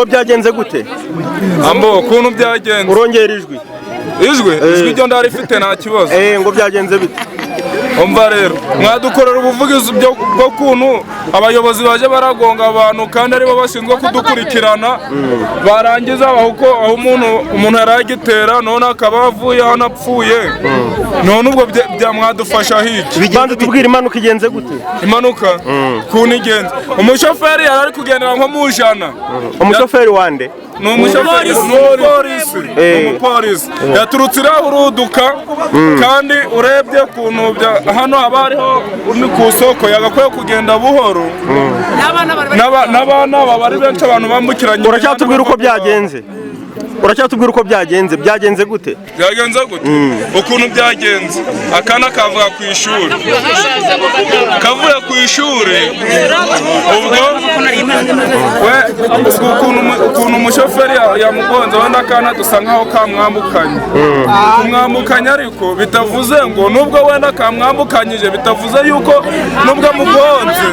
Byagenze gute? Ambo kuntu byagenze. Urongera ijwi. Ijwi ryo ndarifite nta kibazo. Ngo byagenze bite? Umva rero mwadukorera ubuvugizi bwo kuntu abayobozi baje baragonga abantu kandi aribo bashinzwe kudukurikirana barangiza aho umuntu yaragitera none akaba avuye hano apfuye none ubwo mwadufasha hiki biganze tubwira impanuka igenze gute? Impanuka kuntu igenze umushoferi yari kugendera nko mu jana. Umushoferi wande ni umupolisi yaturutse irahuruduka kandi urebye kuntu hano haba hariho uri ku soko yagakwiye kugenda buhoro n'abana baba ari benshi abantu bambukiranye. Uracyatubwira uko byagenze? Byagenze gute? Byagenze gute? Ukuntu byagenze akana kavuga ku ishuri kavuye ku ishuri ubwo ukuntu umushoferi yamugonze wenda akana dusa nkaho kamwambukanye ariko bitavuze ngo nubwo wenda kamwambukanyije bitavuze yuko nubwo amugonze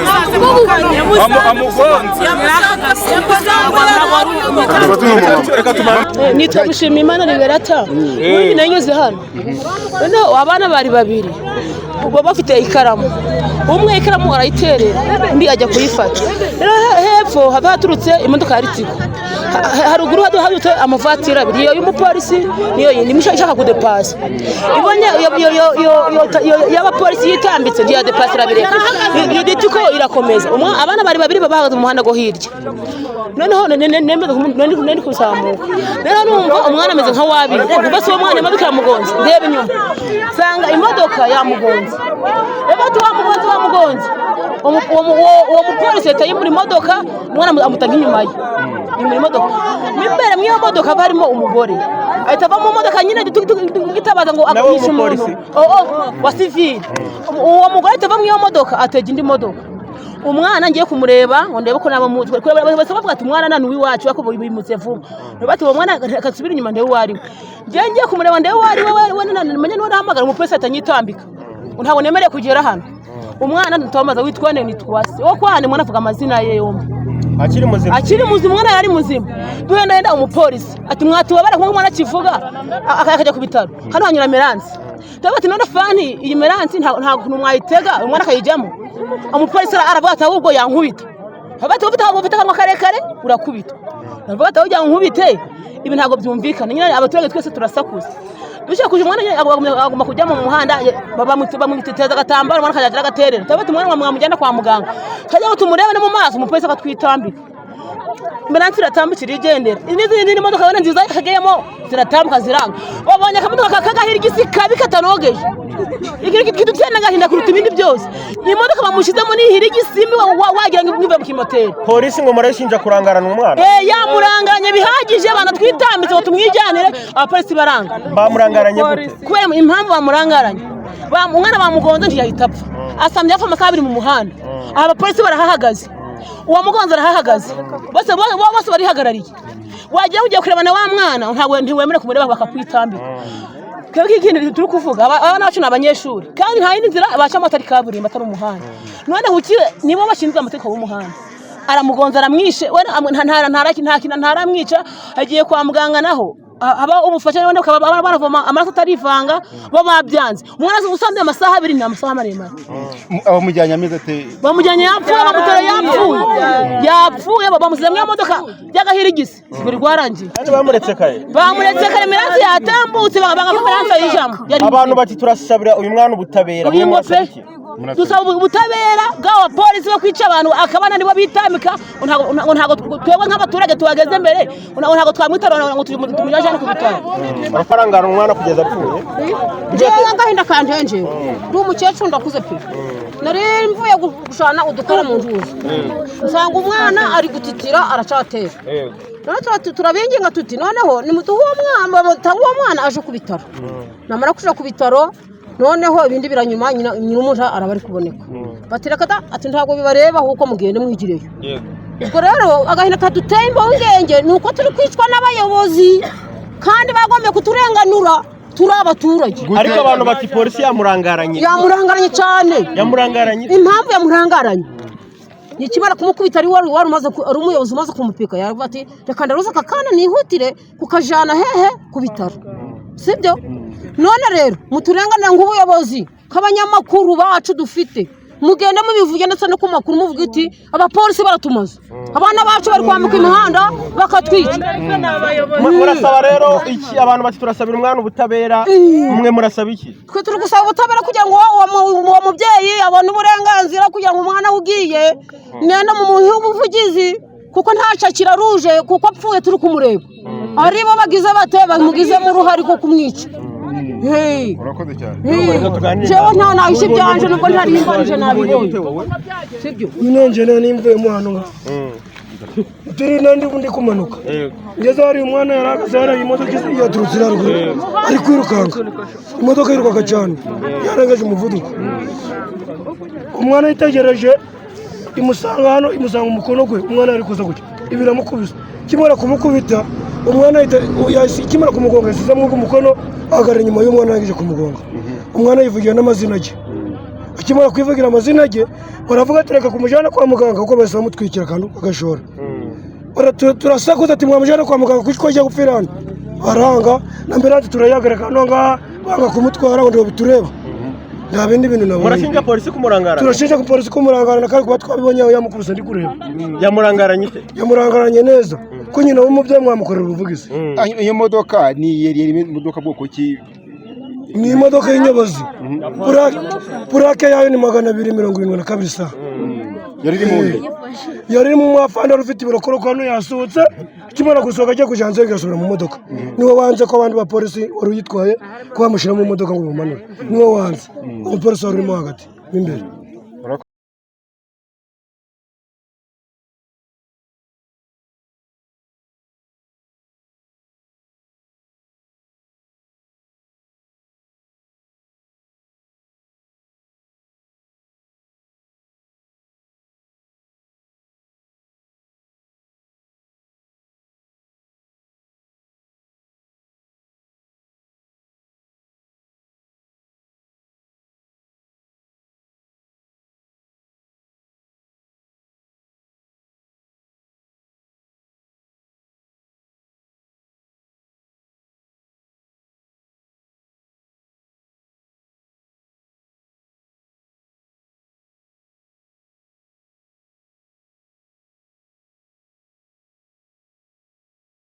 nitwa Gushimiyimana Liberata ubundi nanyuze hano noneho abana bari babiri ubwo bafite ikaramu umwe ikaramu arayiterera undi ajya kuyifata rero hepfo haba haturutse imodoka ya Ritiko haruguru hadutse amavatiri abiri y'umupolisi niyo yindi ishaka kudepasa ibonye y'abapolisi yitambitse ndiya depasa abiri Ritiko irakomeza abana bari babiri bahagaze mu muhanda go hirya noneho nende kuzamuka rero numva umwana ameze nka wabiri bose uwo mwana imodoka yamugonze ndebe inyuma sanga imodoka yamugonze reba wamugonze uwo mupolisi yataye muri modoka umwana amutanga inyuma ye muri modoka imbere mu modoka barimo umugore ahita ava mu modoka nyine gitabaza ngo akwishe umuntu wa civil uwo mugore ahita ava mu modoka atega indi modoka umwana ngiye kumureba ngo ndebe ko nabamutwe bavuga ati umwana nani wiwacu yako bimutse vuba bati uwo mwana akasubira inyuma ndebe wari ngiye kumureba ndebe wari we namenye no nahamagara umupolisi atanyitambika ntabwo nemereye kugera hano umwana ntitwamaza witwa nitwase wo kwane mwana avuga amazina ye yombi akiri muzima umwana yari muzima duhenda umupolisi ati mwatubabara ko umwana kivuga akajya ku bitaro hano hanyura Meransi tabati none fani iyi Meransi nta kuntu mwayitega umwana akayijyamo umupolisi aravuga ati ahubwo yankubita tabati ufite kanwa karekare urakubita aravuga ati ahubwo yankubite ibi ntabwo byumvikana nyine abaturage twese turasakuza dushaka kuje umwana agomba kujya mu muhanda bamwiteza agatambaro umwana akajagira agaterera tabati umwana mwamujyana kwa muganga kajya ngo tumurebe no mu maso umupolisi akatwitambika Meransi iratambukira igendera n'izindi modoka bane nziza kageyemo ziratambuka ziranga babonye akamodoka kagahirwa isi kabi katanogeje ikidutena gahinda kuruta ibindi byose iyi modoka bamushizemo n'ihirigi isimbi wagira ngo mwive mu kimoteri polisi ngo marashinja kurangarana umwana yamuranganye bihagije abana twitambitse ngo tumwijyanire abapolisi baranga bamurangaranye gute kubera impamvu bamurangaranye umwana bamugonze ntiyahita apfa asamye apfa amasaha abiri mu muhanda abapolisi barahahagaze uwo mugonzi arahahagaze bose barihagarariye ugiye kurebana wa mwana ntabwo ntiwemere kumureba bakakwitambika keke ikindi turi kuvuga abana bacu n'abanyeshuri kandi nta yindi nzira bacamo atari kaburimbo atari umuhanda none hukire nibo bashinzwe amategeko y'umuhanda aramugonza aramwishe ntaramwica agiye kwa muganga naho aba ubufasha n'abandi bakaba baravoma amaraso atarivanga bo babyanze umwana usanze amasaha abiri na amasaha maremare abamujyanye ameze ate bamujyanye bamutera yapfuye bamusize mu modoka y'agahirigisi buri rwarangiye kandi bamuretse kare Meransi yatambutse banga ko Meransi ayijamo abantu bati turasabira uyu mwana ubutabera dusaba ubutabera bw'aba polisi bo kwica abantu akabana nibo bitambika ntago twebwe nk'abaturage tuhageze mbere ntago twamwitarana ngo tumujyane ku bitaro amafaranga umwana kugeza apfuye jewe ngahinda kanjenje ndi umukecuru ndakuze pe nari mvuye gushana udukara mu njuzi nsanga umwana ari gutitira aracatera none turabinginga tuti noneho nimutuhe uwo mwana aje ku bitaro namara kuja ku bitaro noneho ibindi biranyuma nyina umuntu arabari kuboneka batireka ati ntago bibareba huko mugende mwigireyo ubwo rero agahinda kaduteye imbongenge nuko turi kwicwa n'abayobozi kandi bagombe kuturenganura turi abaturage ariko abantu bati polisi yamurangaranye cyane yamurangaranye impamvu yamurangaranye nikimara kumukubita ari umuyobozi umaze kumupika yaravuga ati reka ndaruza aka kana nihutire kukajana hehe ku bitaro sibyo none rero muturenganira nk'ubuyobozi k'abanyamakuru bacu dufite mugende mubivuge ndetse no ku makuru muvuga iti abapolisi baratumaze abana bacu bari kwambuka imihanda bakatwica murasaba rero iki abantu bati turasabira umwana ubutabera mwe murasaba iki twe turi gusaba ubutabera kugira ngo uwo mubyeyi abone uburenganzira kugira ngo umwana ugiye nenda mu muhi w'ubuvugizi kuko ntacakira ruje kuko apfuye turi kumureba aribo bagize bate bamugizemo uruhare ko kumwica urakoze cyane jewe nta nahishe ibyanje nubwo ntarimbanije nabibonye sibyo ninonje nimvuyemo hano nga turi nandi bundi kumanuka ngeze hari umwana yaragaze hari imodoka yaturutse haruguru ari kwirukanga imodoka yirukaga cyane yarengeje umuvuduko umwana yitegereje imusanga hano imusanga umukono gwe umwana ari kuza gutya ibiramukubisa kimara kumukubita umwana kimara kumugonga yasizemo umukono ahagarara inyuma y'umwana yangije kumugonga umwana yivugira n'amazina ye akimara kwivugira amazina ye baravuga ati reka kumujyana kwa muganga kuko bahise bamutwikira akantu agashora turasakuza ati mwamujyana kwa muganga kuko agiye gupfira hano aranga na mbere ati turayagarika hano ngaha banga kumutwara ngo ntibabitureba nta bindi bintu nabonye murashinja polisi kumurangara turashinja polisi kumurangara kandi kuba twabibonye aho yamukubise ndi kureba yamurangaranye ite yamurangaranye neza ko nyina w'umubyeyi mwamukorera ubuvugizi iyo modoka ni imodoka bwoko ki ni imodoka y'inyobozi purake yayo ni 272 sa yari mu mwafanda rufite ibirokoroka hano yasohotse kimara gusohoka ajya kujanze agasubira mu modoka niwe wanze ko abandi bapolisi wari uyitwaye ko bamushyira mu modoka ngo bumanure niwe wanze umupolisi wari urimo hagati imbere